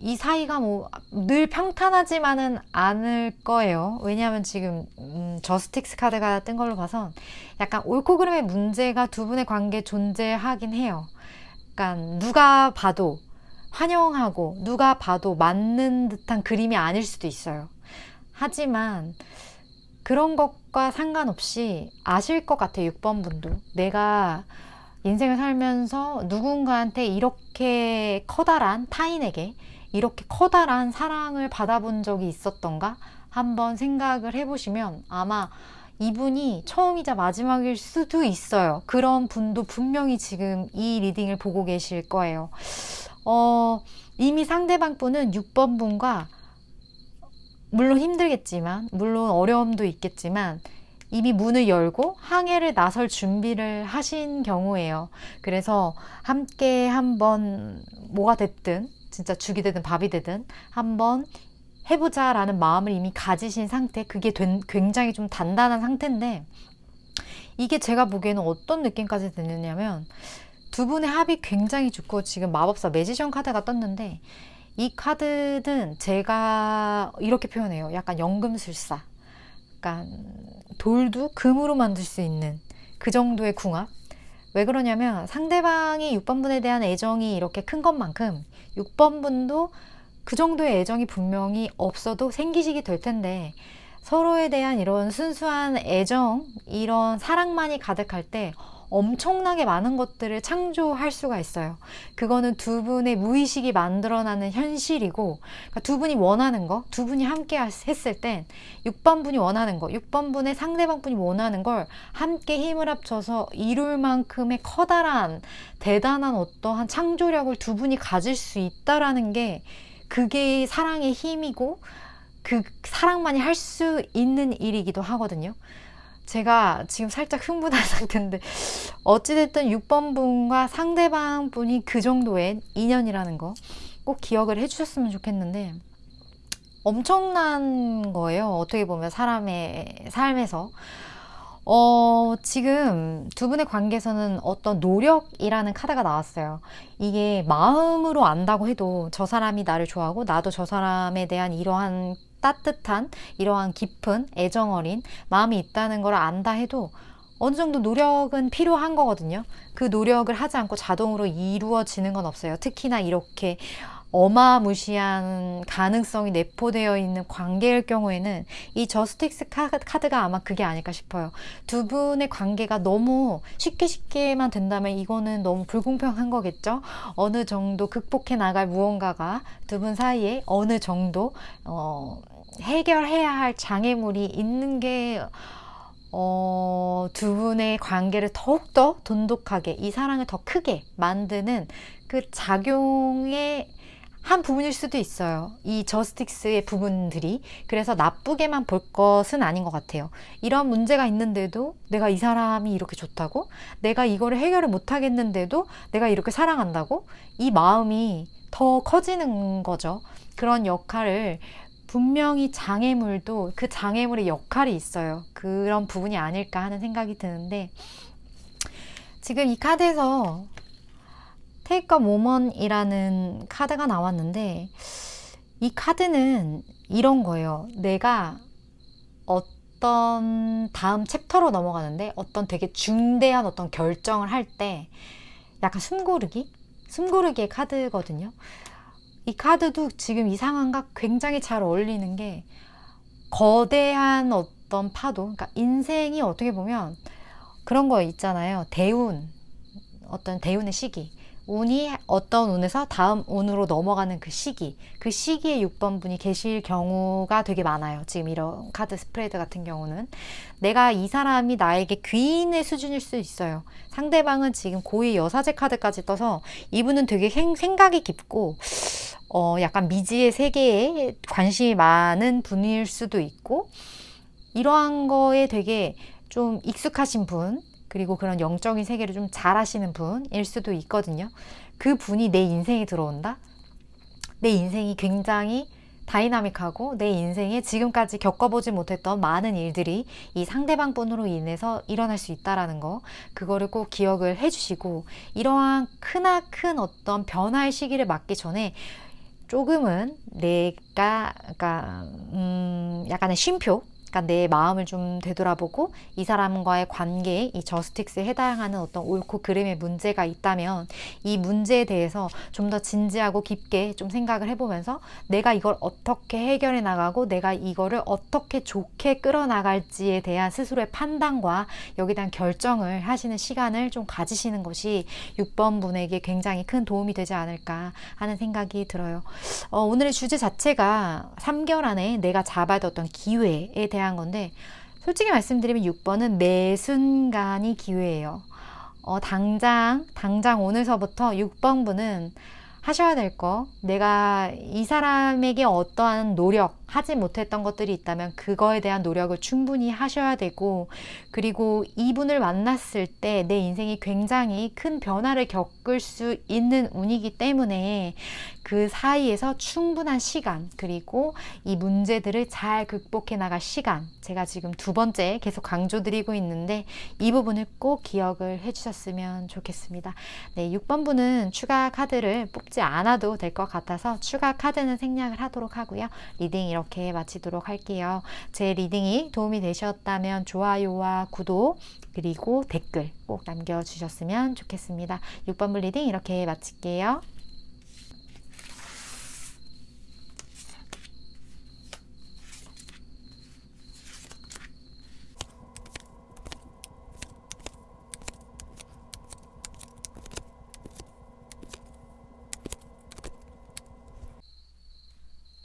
이 사이가 뭐 늘 평탄하지만은 않을 거예요. 왜냐하면 지금 저스틱스 카드가 뜬 걸로 봐선 약간 옳고 그름의 문제가 두 분의 관계에 존재하긴 해요. 약간 누가 봐도 환영하고 누가 봐도 맞는 듯한 그림이 아닐 수도 있어요. 하지만 그런 것과 상관없이 아실 것 같아요. 6번 분도. 내가 인생을 살면서 누군가한테 이렇게 커다란 타인에게 이렇게 커다란 사랑을 받아본 적이 있었던가 한번 생각을 해보시면 아마 이분이 처음이자 마지막일 수도 있어요. 그런 분도 분명히 지금 이 리딩을 보고 계실 거예요. 이미 상대방 분은 6번 분과 물론 힘들겠지만 물론 어려움도 있겠지만 이미 문을 열고 항해를 나설 준비를 하신 경우예요. 그래서 함께 한번 뭐가 됐든 진짜 죽이 되든 밥이 되든 한번 해보자 라는 마음을 이미 가지신 상태, 그게 굉장히 좀 단단한 상태인데 이게 제가 보기에는 어떤 느낌까지 드느냐면 두 분의 합이 굉장히 좋고 지금 마법사 매지션 카드가 떴는데 이 카드는 제가 이렇게 표현해요. 약간 연금술사, 약간 돌도 금으로 만들 수 있는 그 정도의 궁합. 왜 그러냐면 상대방이 6번분에 대한 애정이 이렇게 큰 것만큼 6번분도 그 정도의 애정이 분명히 없어도 생기시게 될 텐데 서로에 대한 이런 순수한 애정, 이런 사랑만이 가득할 때 엄청나게 많은 것들을 창조할 수가 있어요. 그거는 두 분의 무의식이 만들어나는 현실이고 그러니까 두 분이 원하는 거, 두 분이 함께 했을 땐 6번 분이 원하는 거, 6번 분의 상대방 분이 원하는 걸 함께 힘을 합쳐서 이룰 만큼의 커다란 대단한 어떠한 창조력을 두 분이 가질 수 있다라는 게 그게 사랑의 힘이고 그 사랑만이 할 수 있는 일이기도 하거든요. 제가 지금 살짝 흥분한 상태인데 어찌됐든 6번 분과 상대방 분이 그 정도의 인연이라는 거 꼭 기억을 해주셨으면 좋겠는데 엄청난 거예요. 어떻게 보면 사람의 삶에서 지금 두 분의 관계에서는 어떤 노력이라는 카드가 나왔어요. 이게 마음으로 안다고 해도 저 사람이 나를 좋아하고 나도 저 사람에 대한 이러한 따뜻한 이러한 깊은 애정 어린 마음이 있다는 걸 안다 해도 어느 정도 노력은 필요한 거거든요. 그 노력을 하지 않고 자동으로 이루어지는 건 없어요. 특히나 이렇게 어마무시한 가능성이 내포되어 있는 관계일 경우에는 이 저스틱스 카드가 아마 그게 아닐까 싶어요. 두 분의 관계가 너무 쉽게만 된다면 이거는 너무 불공평한 거겠죠. 어느 정도 극복해 나갈 무언가가 두 분 사이에 어느 정도 해결해야 할 장애물이 있는 게 두 분의 관계를 더욱더 돈독하게, 이 사랑을 더 크게 만드는 그 작용의 한 부분일 수도 있어요. 이 저스틱스의 부분들이. 그래서 나쁘게만 볼 것은 아닌 것 같아요. 이런 문제가 있는데도 내가 이 사람이 이렇게 좋다고? 내가 이거를 해결을 못 하겠는데도 내가 이렇게 사랑한다고? 이 마음이 더 커지는 거죠. 그런 역할을 분명히 장애물도 그 장애물의 역할이 있어요. 그런 부분이 아닐까 하는 생각이 드는데 지금 이 카드에서 Take a Moment이라는 카드가 나왔는데 이 카드는 이런 거예요. 내가 어떤 다음 챕터로 넘어가는데 어떤 되게 중대한 어떤 결정을 할 때 약간 숨고르기의 카드거든요. 이 카드도 지금 이 상황과 굉장히 잘 어울리는 게 거대한 어떤 파도, 그러니까 인생이 어떻게 보면 그런 거 있잖아요. 대운, 어떤 대운의 시기, 운이 어떤 운에서 다음 운으로 넘어가는 그 시기에 6번 분이 계실 경우가 되게 많아요. 지금 이런 카드 스프레드 같은 경우는 내가 이 사람이 나에게 귀인의 수준일 수 있어요. 상대방은 지금 고위 여사제 카드까지 떠서 이분은 되게 생각이 깊고 약간 미지의 세계에 관심이 많은 분일 수도 있고, 이러한 거에 되게 좀 익숙하신 분, 그리고 그런 영적인 세계를 좀 잘 아시는 분일 수도 있거든요. 그 분이 내 인생에 들어온다? 내 인생이 굉장히 다이나믹하고 내 인생에 지금까지 겪어보지 못했던 많은 일들이 이 상대방 분으로 인해서 일어날 수 있다라는 거, 그거를 꼭 기억을 해주시고, 이러한 크나큰 어떤 변화의 시기를 맞기 전에 조금은 내가 그러니까 약간의 쉼표, 그러니까 내 마음을 좀 되돌아보고 이 사람과의 관계에 이 저스틱스에 해당하는 어떤 옳고 그름의 문제가 있다면 이 문제에 대해서 좀 더 진지하고 깊게 좀 생각을 해보면서 내가 이걸 어떻게 해결해 나가고 내가 이거를 어떻게 좋게 끌어나갈지에 대한 스스로의 판단과 여기에 대한 결정을 하시는 시간을 좀 가지시는 것이 6번 분에게 굉장히 큰 도움이 되지 않을까 하는 생각이 들어요. 오늘의 주제 자체가 3개월 안에 내가 잡아야 될 어떤 기회에 대한 건데, 솔직히 말씀드리면 6번은 매 순간이 기회예요. 당장 오늘서부터 6번 분은 하셔야 될 거, 내가 이 사람에게 어떠한 노력, 하지 못했던 것들이 있다면 그거에 대한 노력을 충분히 하셔야 되고, 그리고 이분을 만났을 때 내 인생이 굉장히 큰 변화를 겪을 수 있는 운이기 때문에 그 사이에서 충분한 시간, 그리고 이 문제들을 잘 극복해 나갈 시간, 제가 지금 2번째 계속 강조드리고 있는데 이 부분을 꼭 기억을 해주셨으면 좋겠습니다. 네, 6번 분은 추가 카드를 뽑지 않아도 될 것 같아서 추가 카드는 생략을 하도록 하고요. 리딩 이렇게 마치도록 할게요. 제 리딩이 도움이 되셨다면 좋아요와 구독 그리고 댓글 꼭 남겨주셨으면 좋겠습니다. 6번 분 리딩 이렇게 마칠게요.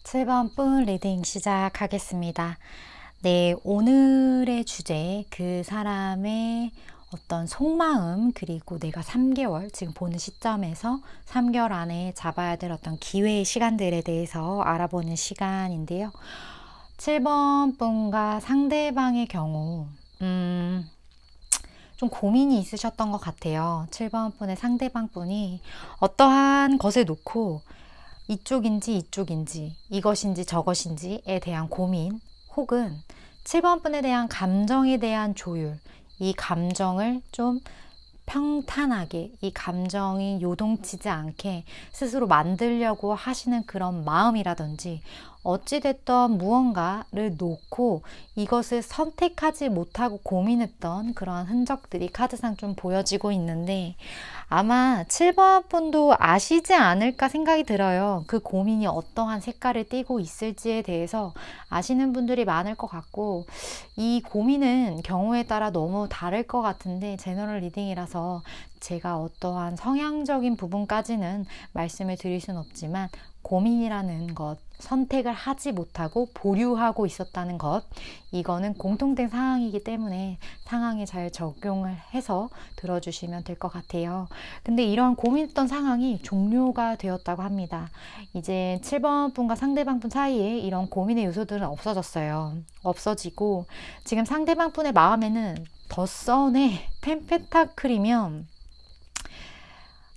칠 번 분 리딩 시작하겠습니다. 네, 오늘의 주제, 그 사람의 어떤 속마음, 그리고 내가 3개월, 지금 보는 시점에서 3개월 안에 잡아야 될 어떤 기회의 시간들에 대해서 알아보는 시간인데요. 7번 분과 상대방의 경우, 좀 고민이 있으셨던 것 같아요. 7번 분의 상대방 분이 어떠한 것을 놓고 이쪽인지 이것인지 저것인지에 대한 고민, 혹은 7번 분에 대한 감정에 대한 조율, 이 감정을 좀 평탄하게, 이 감정이 요동치지 않게 스스로 만들려고 하시는 그런 마음이라든지, 어찌됐던 무언가를 놓고 이것을 선택하지 못하고 고민했던 그러한 흔적들이 카드상 좀 보여지고 있는데, 아마 7번 분도 아시지 않을까 생각이 들어요. 그 고민이 어떠한 색깔을 띠고 있을지에 대해서 아시는 분들이 많을 것 같고, 이 고민은 경우에 따라 너무 다를 것 같은데 제너럴 리딩이라서 제가 어떠한 성향적인 부분까지는 말씀을 드릴 수는 없지만, 고민이라는 것, 선택을 하지 못하고 보류하고 있었다는 것, 이거는 공통된 상황이기 때문에 상황에 잘 적용을 해서 들어주시면 될 것 같아요. 근데 이러한 고민했던 상황이 종료가 되었다고 합니다. 이제 7번 분과 상대방 분 사이에 이런 고민의 요소들은 없어졌어요. 없어지고 지금 상대방 분의 마음에는 더 선의 펜펜타클이면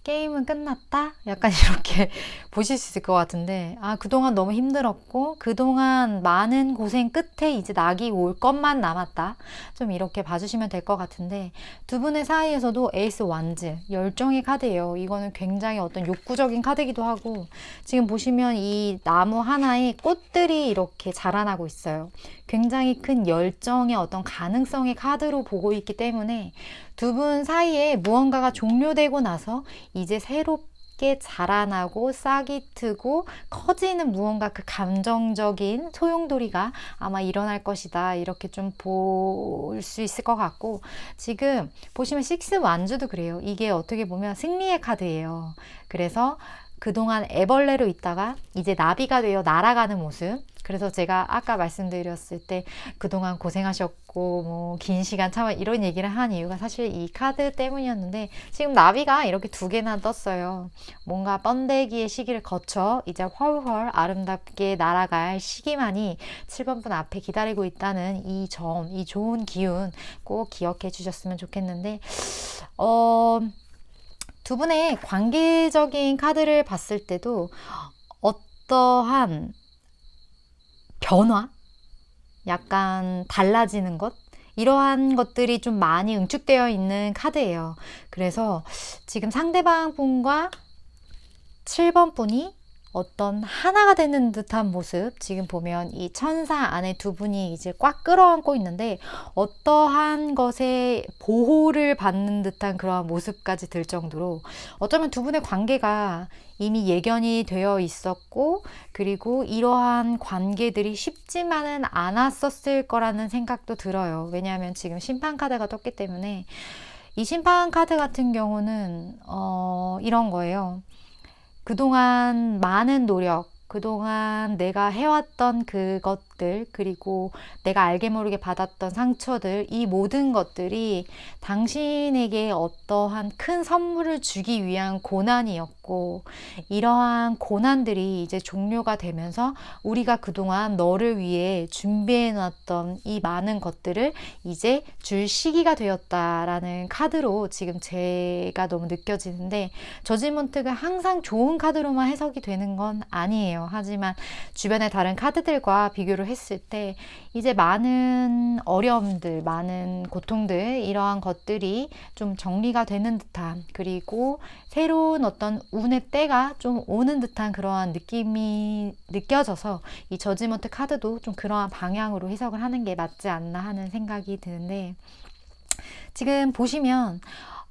게임은 끝났다? 약간 이렇게 보실 수 있을 것 같은데, 그동안 너무 힘들었고 그동안 많은 고생 끝에 이제 낙이 올 것만 남았다, 좀 이렇게 봐주시면 될 것 같은데, 두 분의 사이에서도 에이스 완즈, 열정의 카드예요. 이거는 굉장히 어떤 욕구적인 카드이기도 하고, 지금 보시면 이 나무 하나에 꽃들이 이렇게 자라나고 있어요. 굉장히 큰 열정의 어떤 가능성의 카드로 보고 있기 때문에 두 분 사이에 무언가가 종료되고 나서 이제 새롭게 쉽게 자라나고 싹이 트고 커지는 무언가 그 감정적인 소용돌이가 아마 일어날 것이다. 이렇게 좀 볼 수 있을 것 같고, 지금 보시면 식스 완주도 그래요. 이게 어떻게 보면 승리의 카드예요. 그래서 그동안 애벌레로 있다가 이제 나비가 되어 날아가는 모습. 그래서 제가 아까 말씀드렸을 때 그동안 고생하셨고 뭐 긴 시간 참아 이런 얘기를 한 이유가 사실 이 카드 때문이었는데, 지금 나비가 이렇게 두 개나 떴어요. 뭔가 번데기의 시기를 거쳐 이제 훨훨 아름답게 날아갈 시기만이 7번 분 앞에 기다리고 있다는 이 점, 이 좋은 기운 꼭 기억해 주셨으면 좋겠는데, 두 분의 관계적인 카드를 봤을 때도 어떠한 변화? 약간 달라지는 것? 이러한 것들이 좀 많이 응축되어 있는 카드예요. 그래서 지금 상대방 분과 7번 분이 어떤 하나가 되는 듯한 모습, 지금 보면 이 천사 안에 두 분이 이제 꽉 끌어안고 있는데 어떠한 것에 보호를 받는 듯한 그러한 모습까지 들 정도로 어쩌면 두 분의 관계가 이미 예견이 되어 있었고, 그리고 이러한 관계들이 쉽지만은 않았었을 거라는 생각도 들어요. 왜냐하면 지금 심판 카드가 떴기 때문에, 이 심판 카드 같은 경우는 이런 거예요. 그동안 많은 노력, 그동안 내가 해왔던 그것들, 그리고 내가 알게 모르게 받았던 상처들, 이 모든 것들이 당신에게 어떠한 큰 선물을 주기 위한 고난이었고, 이러한 고난들이 이제 종료가 되면서 우리가 그동안 너를 위해 준비해놨던 이 많은 것들을 이제 줄 시기가 되었다라는 카드로 지금 제가 너무 느껴지는데, 저지먼트가 항상 좋은 카드로만 해석이 되는 건 아니에요. 하지만 주변의 다른 카드들과 비교를 했을 때 이제 많은 어려움들, 많은 고통들, 이러한 것들이 좀 정리가 되는 듯한, 그리고 새로운 어떤 운의 때가 좀 오는 듯한 그러한 느낌이 느껴져서 이 저지먼트 카드도 좀 그러한 방향으로 해석을 하는 게 맞지 않나 하는 생각이 드는데, 지금 보시면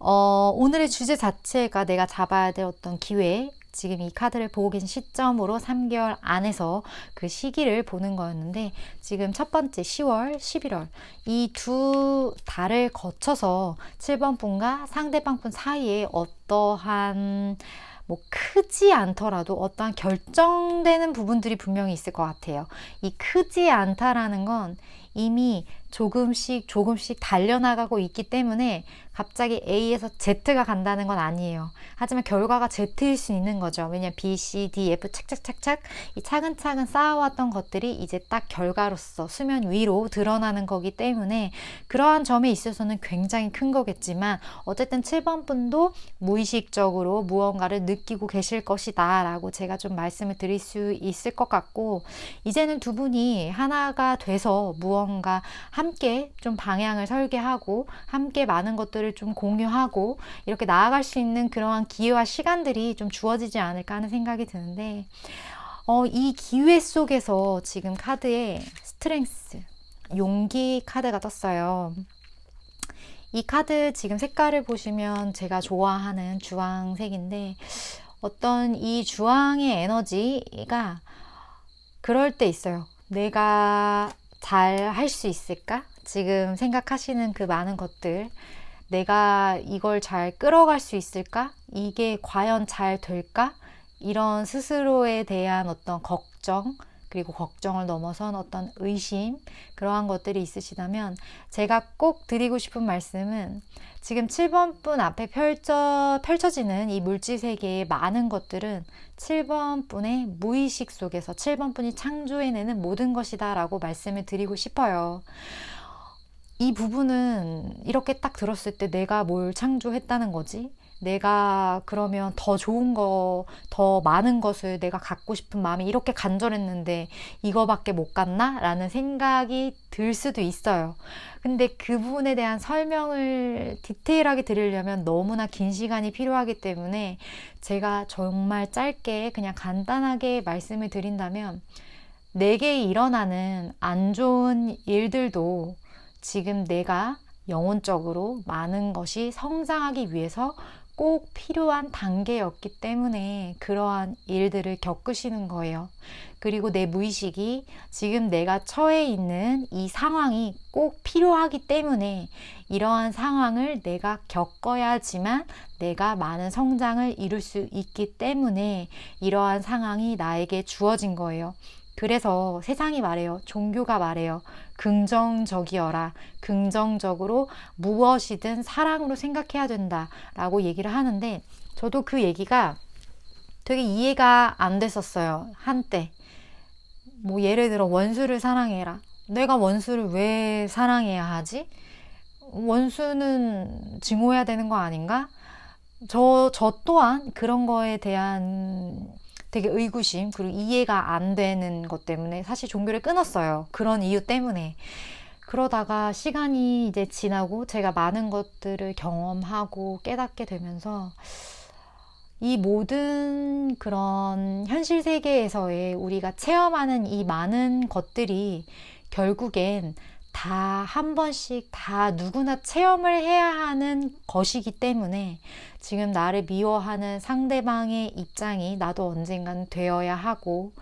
오늘의 주제 자체가 내가 잡아야 될 어떤 기회, 지금 이 카드를 보고 계신 시점으로 3개월 안에서 그 시기를 보는 거였는데, 지금 첫 번째 10월, 11월 이 두 달을 거쳐서 7번 분과 상대방 분 사이에 어떠한 뭐 크지 않더라도 어떠한 결정되는 부분들이 분명히 있을 것 같아요. 이 크지 않다라는 건 이미 조금씩 달려나가고 있기 때문에 갑자기 A에서 Z가 간다는 건 아니에요. 하지만 결과가 Z일 수 있는 거죠. 왜냐면 B, C, D, F 착착착착 이 차근차근 쌓아왔던 것들이 이제 딱 결과로서 수면 위로 드러나는 거기 때문에 그러한 점에 있어서는 굉장히 큰 거겠지만, 어쨌든 7번 분도 무의식적으로 무언가를 느끼고 계실 것이다 라고 제가 좀 말씀을 드릴 수 있을 것 같고, 이제는 두 분이 하나가 돼서 무언가 함께 좀 방향을 설계하고 함께 많은 것들을 좀 공유하고 이렇게 나아갈 수 있는 그러한 기회와 시간들이 좀 주어지지 않을까 하는 생각이 드는데, 이 기회 속에서 지금 카드에 스트렝스, 용기 카드가 떴어요. 이 카드 지금 색깔을 보시면 제가 좋아하는 주황색인데, 어떤 이 주황의 에너지가 그럴 때 있어요. 내가 잘 할 수 있을까? 지금 생각하시는 그 많은 것들, 내가 이걸 잘 끌어갈 수 있을까? 이게 과연 잘 될까? 이런 스스로에 대한 어떤 걱정, 그리고 걱정을 넘어선 어떤 의심, 그러한 것들이 있으시다면 제가 꼭 드리고 싶은 말씀은, 지금 7번 분 앞에 펼쳐지는 이 물질 세계의 많은 것들은 7번 분의 무의식 속에서 7번 분이 창조해내는 모든 것이다 라고 말씀을 드리고 싶어요. 이 부분은 이렇게 딱 들었을 때 내가 뭘 창조했다는 거지? 내가 그러면 더 좋은 거, 더 많은 것을 내가 갖고 싶은 마음이 이렇게 간절했는데 이거밖에 못 갔나? 라는 생각이 들 수도 있어요. 근데 그 부분에 대한 설명을 디테일하게 드리려면 너무나 긴 시간이 필요하기 때문에 제가 정말 짧게 그냥 간단하게 말씀을 드린다면, 내게 일어나는 안 좋은 일들도 지금 내가 영혼적으로 많은 것이 성장하기 위해서 꼭 필요한 단계였기 때문에 그러한 일들을 겪으시는 거예요. 그리고 내 무의식이 지금 내가 처해 있는 이 상황이 꼭 필요하기 때문에 이러한 상황을 내가 겪어야지만 내가 많은 성장을 이룰 수 있기 때문에 이러한 상황이 나에게 주어진 거예요. 그래서 세상이 말해요. 종교가 말해요. 긍정적이어라. 긍정적으로 무엇이든 사랑으로 생각해야 된다. 라고 얘기를 하는데 저도 그 얘기가 되게 이해가 안 됐었어요. 한때. 뭐 예를 들어 원수를 사랑해라. 내가 원수를 왜 사랑해야 하지? 원수는 증오해야 되는 거 아닌가? 저 또한 그런 거에 대한 되게 의구심, 그리고 이해가 안 되는 것 때문에 사실 종교를 끊었어요. 그런 이유 때문에. 그러다가 시간이 이제 지나고 제가 많은 것들을 경험하고 깨닫게 되면서 이 모든 그런 현실 세계에서의 우리가 체험하는 이 많은 것들이 결국엔 다 한 번씩 다 누구나 체험을 해야 하는 것이기 때문에 지금 나를 미워하는 상대방의 입장이 나도 언젠간 되어야 하고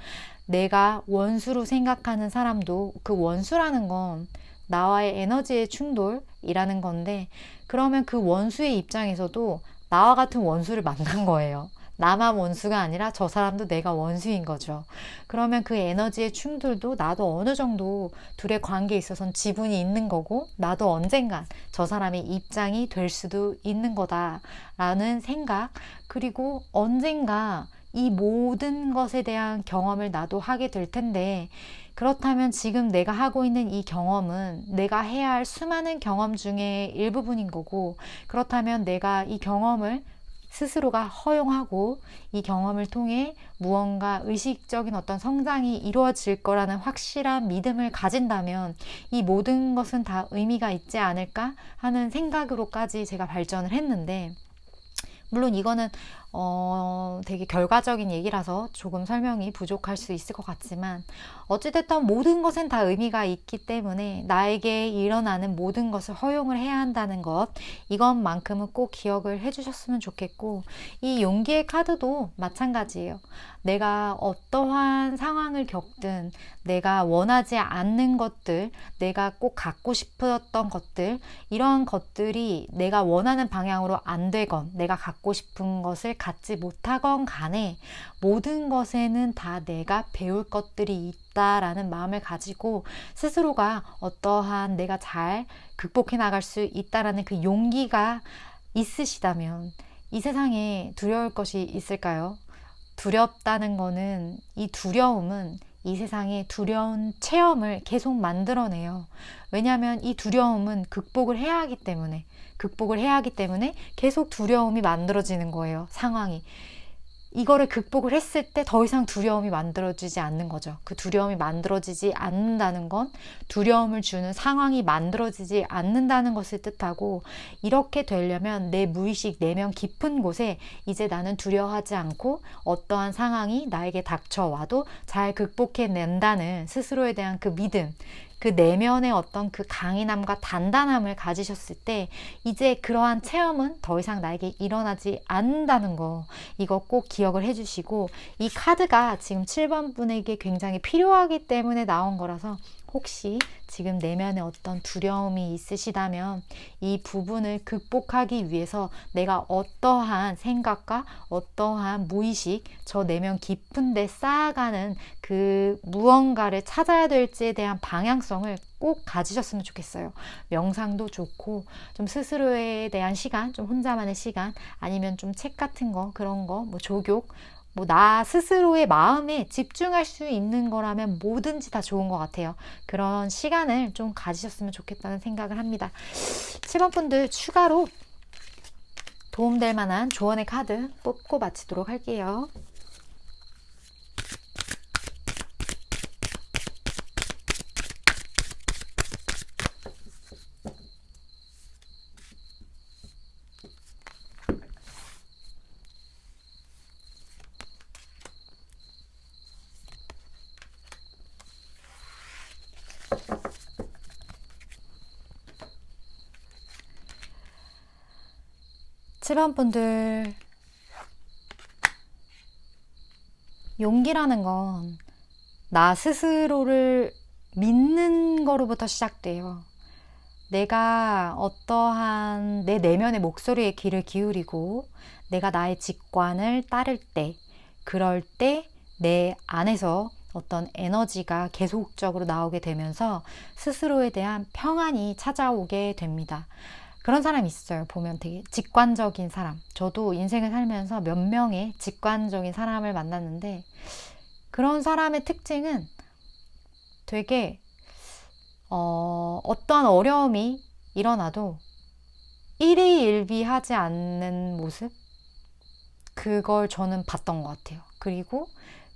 내가 원수로 생각하는 사람도 그 원수라는 건 나와의 에너지의 충돌이라는 건데 그러면 그 원수의 입장에서도 나와 같은 원수를 만난 거예요. 나만 원수가 아니라 저 사람도 내가 원수인 거죠. 그러면 그 에너지의 충돌도 나도 어느 정도 둘의 관계에 있어서는 지분이 있는 거고 나도 언젠간 저 사람의 입장이 될 수도 있는 거다라는 생각 그리고 언젠가 이 모든 것에 대한 경험을 나도 하게 될 텐데 그렇다면 지금 내가 하고 있는 이 경험은 내가 해야 할 수많은 경험 중에 일부분인 거고 그렇다면 내가 이 경험을 스스로가 허용하고 이 경험을 통해 무언가 의식적인 어떤 성장이 이루어질 거라는 확실한 믿음을 가진다면 이 모든 것은 다 의미가 있지 않을까 하는 생각으로까지 제가 발전을 했는데 물론 이거는 되게 결과적인 얘기라서 조금 설명이 부족할 수 있을 것 같지만 어찌됐든 모든 것은 다 의미가 있기 때문에 나에게 일어나는 모든 것을 허용을 해야 한다는 것 이것만큼은 꼭 기억을 해주셨으면 좋겠고 이 용기의 카드도 마찬가지예요. 내가 어떠한 상황을 겪든 내가 원하지 않는 것들 내가 꼭 갖고 싶었던 것들 이러한 것들이 내가 원하는 방향으로 안 되건 내가 갖고 싶은 것을 갖지 못하건 간에 모든 것에는 다 내가 배울 것들이 있다라는 마음을 가지고 스스로가 어떠한 내가 잘 극복해 나갈 수 있다라는 그 용기가 있으시다면 이 세상에 두려울 것이 있을까요? 두렵다는 거는 이 두려움은 이 세상에 두려운 체험을 계속 만들어내요. 왜냐하면 이 두려움은 극복을 해야 하기 때문에 계속 두려움이 만들어지는 거예요. 상황이. 이거를 극복을 했을 때 더 이상 두려움이 만들어지지 않는 거죠. 그 두려움이 만들어지지 않는다는 건 두려움을 주는 상황이 만들어지지 않는다는 것을 뜻하고 이렇게 되려면 내 무의식 내면 깊은 곳에 이제 나는 두려워하지 않고 어떠한 상황이 나에게 닥쳐와도 잘 극복해낸다는 스스로에 대한 그 믿음 그 내면의 어떤 그 강인함과 단단함을 가지셨을 때 이제 그러한 체험은 더 이상 나에게 일어나지 않는다는 거 이거 꼭 기억을 해주시고 이 카드가 지금 7번 분에게 굉장히 필요하기 때문에 나온 거라서 혹시 지금 내면에 어떤 두려움이 있으시다면 이 부분을 극복하기 위해서 내가 어떠한 생각과 어떠한 무의식 저 내면 깊은 데 쌓아가는 그 무언가를 찾아야 될지에 대한 방향성을 꼭 가지셨으면 좋겠어요. 명상도 좋고 좀 스스로에 대한 시간, 좀 혼자만의 시간 아니면 좀 책 같은 거 그런 거 뭐 조교 뭐 나 스스로의 마음에 집중할 수 있는 거라면 뭐든지 다 좋은 것 같아요. 그런 시간을 좀 가지셨으면 좋겠다는 생각을 합니다. 7번 분들 추가로 도움될 만한 조언의 카드 뽑고 마치도록 할게요. 7번 분들, 용기라는 건 나 스스로를 믿는 거로부터 시작돼요. 내가 어떠한 내 내면의 목소리에 귀를 기울이고 내가 나의 직관을 따를 때, 그럴 때 내 안에서 어떤 에너지가 계속적으로 나오게 되면서 스스로에 대한 평안이 찾아오게 됩니다. 그런 사람이 있어요. 보면 되게 직관적인 사람. 저도 인생을 살면서 몇 명의 직관적인 사람을 만났는데, 그런 사람의 특징은 되게 어떤 어려움이 일어나도 일희일비하지 않는 모습? 그걸 저는 봤던 것 같아요. 그리고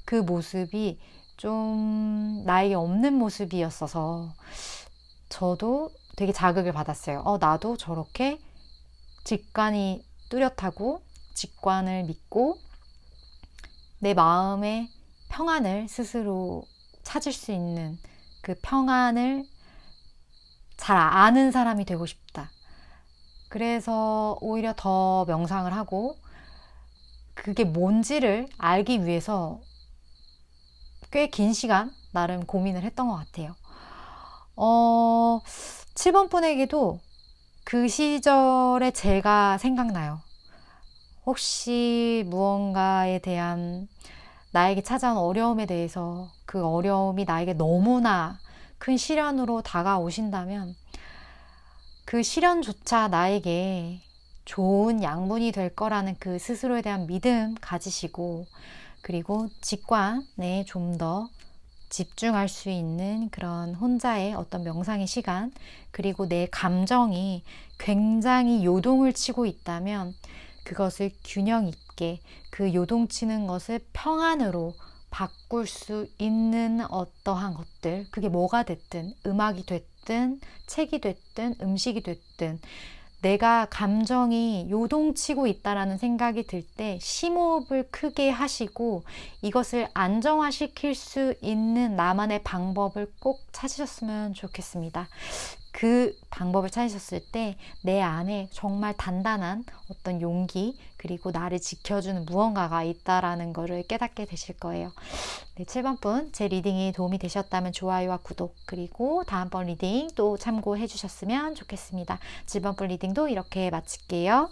그 모습이 좀 나에게 없는 모습이었어서 저도 되게 자극을 받았어요. 나도 저렇게 직관이 뚜렷하고 직관을 믿고 내 마음의 평안을 스스로 찾을 수 있는 그 평안을 잘 아는 사람이 되고 싶다. 그래서 오히려 더 명상을 하고 그게 뭔지를 알기 위해서 꽤 긴 시간 나름 고민을 했던 것 같아요. 7번 분에게도 그 시절의 제가 생각나요. 혹시 무언가에 대한 나에게 찾아온 어려움에 대해서 그 어려움이 나에게 너무나 큰 시련으로 다가오신다면 그 시련조차 나에게 좋은 양분이 될 거라는 그 스스로에 대한 믿음 가지시고, 그리고 직관에 좀 더 집중할 수 있는 그런 혼자의 어떤 명상의 시간, 그리고 내 감정이 굉장히 요동을 치고 있다면 그것을 균형 있게 그 요동치는 것을 평안으로 바꿀 수 있는 어떠한 것들, 그게 뭐가 됐든, 음악이 됐든 책이 됐든 음식이 됐든, 내가 감정이 요동치고 있다라는 생각이 들 때 심호흡을 크게 하시고 이것을 안정화시킬 수 있는 나만의 방법을 꼭 찾으셨으면 좋겠습니다. 그 방법을 찾으셨을 때 내 안에 정말 단단한 어떤 용기, 그리고 나를 지켜주는 무언가가 있다라는 것을 깨닫게 되실 거예요. 네, 7번 분, 제 리딩이 도움이 되셨다면 좋아요와 구독, 그리고 다음번 리딩 또 참고해 주셨으면 좋겠습니다. 7번 분 리딩도 이렇게 마칠게요.